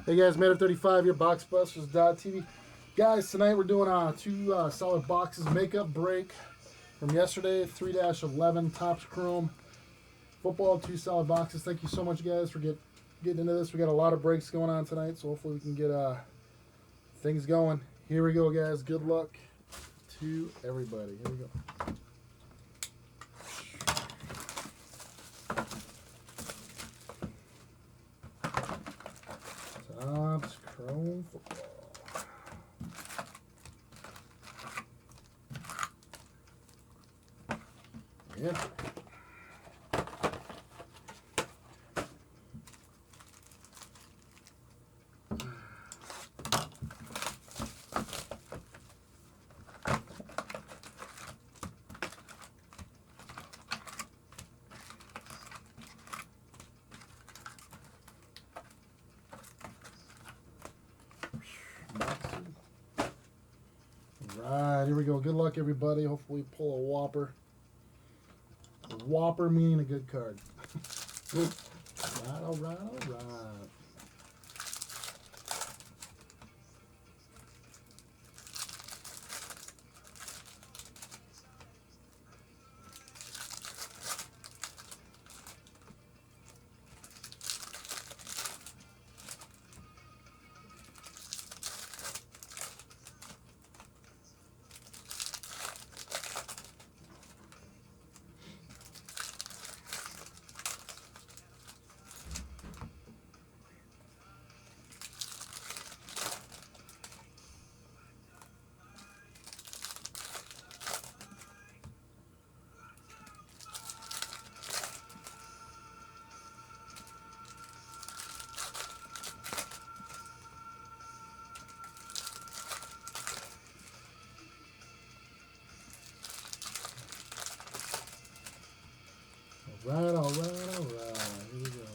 Hey guys, Matter35 here, BoxBusters.tv. Guys, tonight we're doing two solid boxes makeup break from yesterday, 3-11 Topps Chrome football, two solid boxes. Thank you so much, guys, for getting into this. We got a lot of breaks going on tonight, so hopefully we can get things going. Here we go, guys. Good luck to everybody. Here we go. Topps Chrome football. Yeah. Right, here we go. Good luck, everybody. Hopefully, pull a whopper. A whopper meaning a good card. All right, all right. All right, all right, all right. Here we go.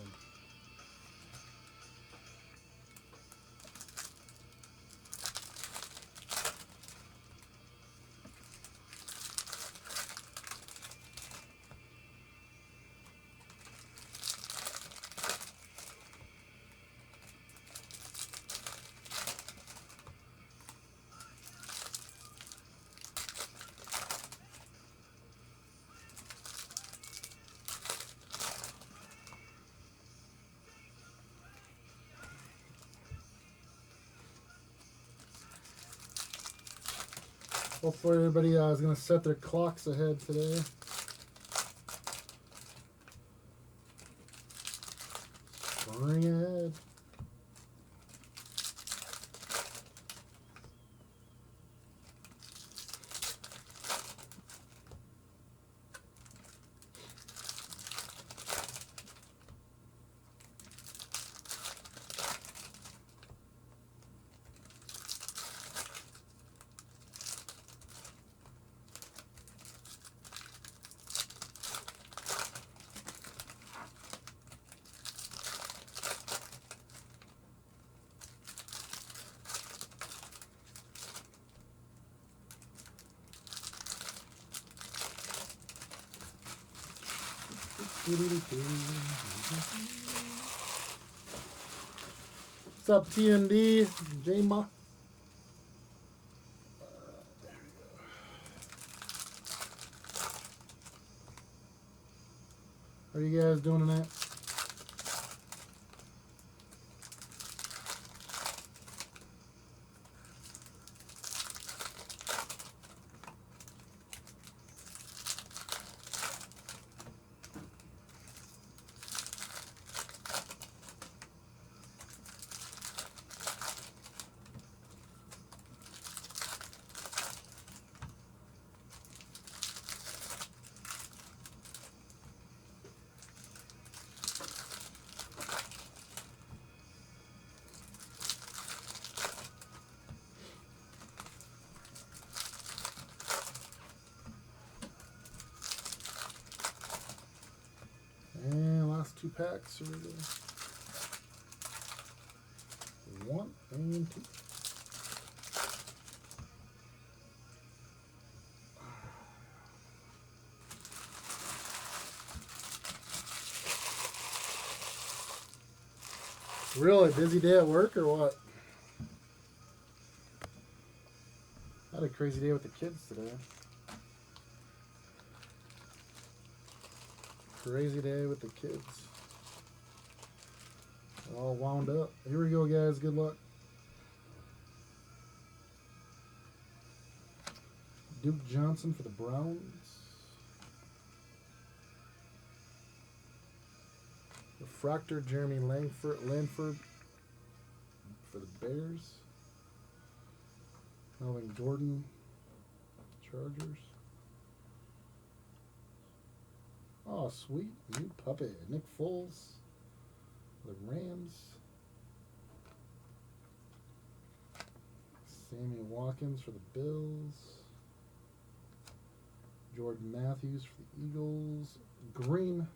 Hopefully everybody is going to set their clocks ahead today. Bring ahead. What's up, TND? J-Ma? How are you guys doing tonight? And last two packs. Here we go. 1 and 2. Really? Busy day at work or what? I had a crazy day with the kids today. Crazy day with the kids. All wound up. Here we go, guys. Good luck. Duke Johnson for the Browns. Refractor, Jeremy Lanford for the Bears. Melvin Gordon, Chargers. Oh, sweet. New puppet. Nick Foles, the Rams. Sammy Watkins for the Bills. Jordan Matthews for the Eagles. Green.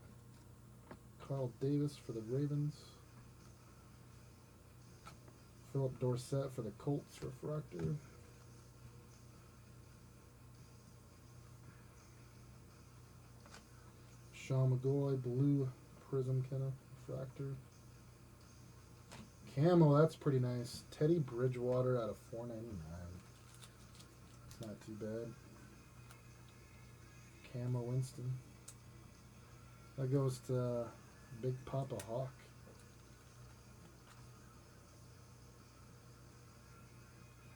Carl Davis for the Ravens. Philip Dorsett for the Colts, refractor. Sean McGoy, blue prism kind of refractor. Camo, that's pretty nice. Teddy Bridgewater out of $4.99. It's not too bad. Camo Winston. That goes to Big Papa Hawk.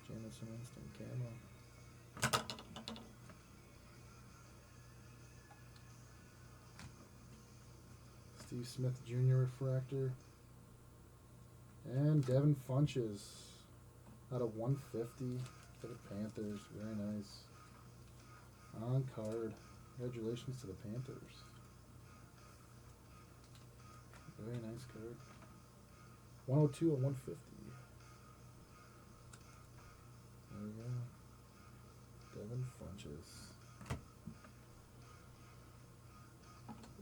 Jameson Winston camo. Steve Smith Jr. refractor. And Devin Funches out of 150 for the Panthers. Very nice. On card. Congratulations to the Panthers. Very nice card. 102 and 150. There we go. Devin Funches.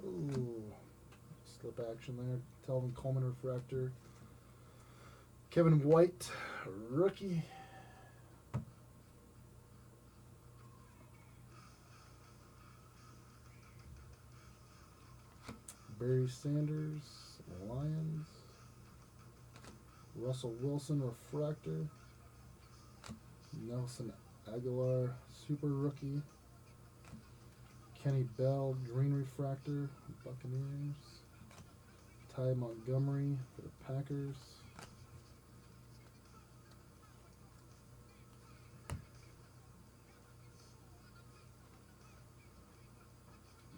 Ooh. Slip action there. Telvin Coleman refractor. Kevin White, rookie. Barry Sanders, Lions. Russell Wilson, refractor. Nelson Aguilar, super rookie. Kenny Bell, green refractor, Buccaneers. Ty Montgomery for the Packers.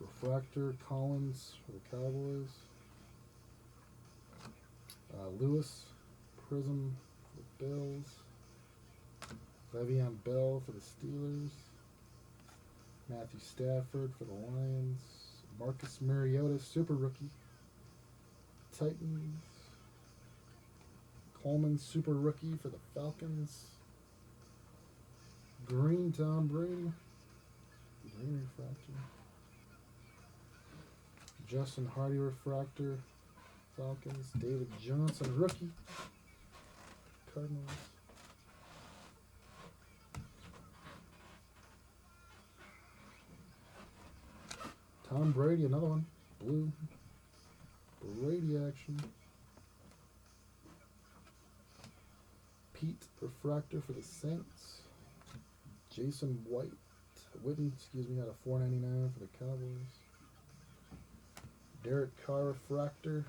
Refractor, Collins for the Cowboys. Lewis, Prism for the Bills. Le'Veon Bell for the Steelers. Matthew Stafford for the Lions. Marcus Mariota, super rookie. Titans. Coleman, super rookie for the Falcons. Green, Tom Brady. Green refractor. Justin Hardy, refractor. Falcons. David Johnson, rookie. Cardinals. Tom Brady, another one. Blue. Brady action. Pete, refractor for the Saints. Jason Witten, out of $4.99 for the Cowboys. Derek Carr, refractor.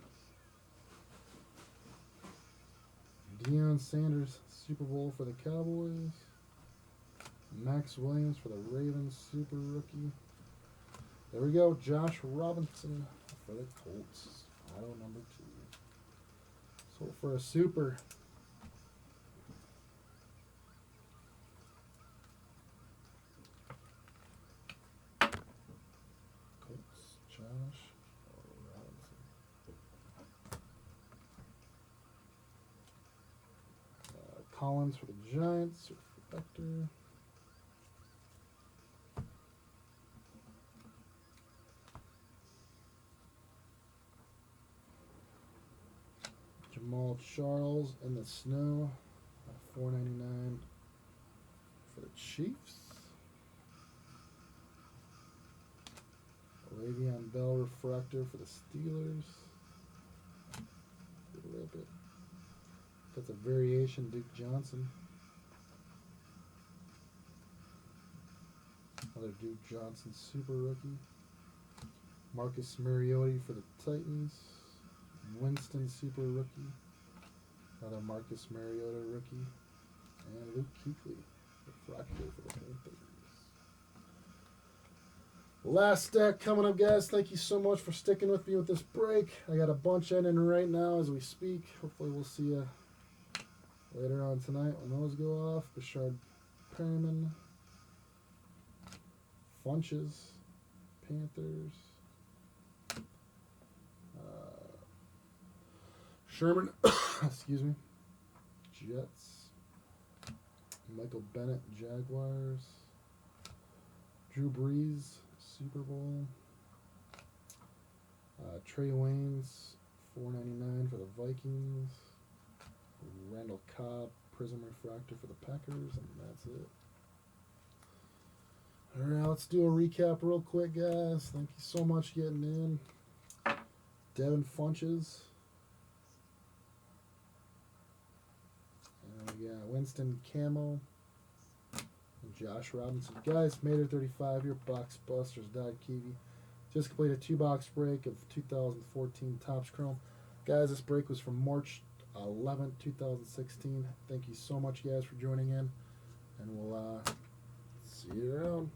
Deion Sanders, Super Bowl for the Cowboys. Max Williams for the Ravens, super rookie. There we go, Josh Robinson for the Colts. Auto number 2. So for a super. Colts, Josh Robinson. Collins for the Giants, refractor. Jamal Charles in the snow, $4.99 for the Chiefs. Le'Veon Bell refractor for the Steelers. Rip it. That's a variation Duke Johnson. Another Duke Johnson super rookie. Marcus Mariota for the Titans. Winston super rookie. Another Marcus Mariota rookie. And Luke Kuechly, refractor for the Panthers. Last stack coming up, guys. Thank you so much for sticking with me with this break. I got a bunch ending right now as we speak. Hopefully we'll see you later on tonight when those go off. Bashard Perriman. Funches. Panthers. Sherman. Excuse me. Jets. Michael Bennett, Jaguars. Drew Brees, Super Bowl. Trey Waynes, $4.99 for the Vikings. Randall Cobb, Prism Refractor for the Packers, and that's it. All right, let's do a recap real quick, guys. Thank you so much for getting in. Devin Funches. And we got Winston Camo. And Josh Robinson. Guys, Mater 35 here, Box Busters, Kiwi. Just completed a 2-box break of 2014 Topps Chrome. Guys, this break was from March 11th, 2016. Thank you so much, guys, for joining in. And we'll see you around.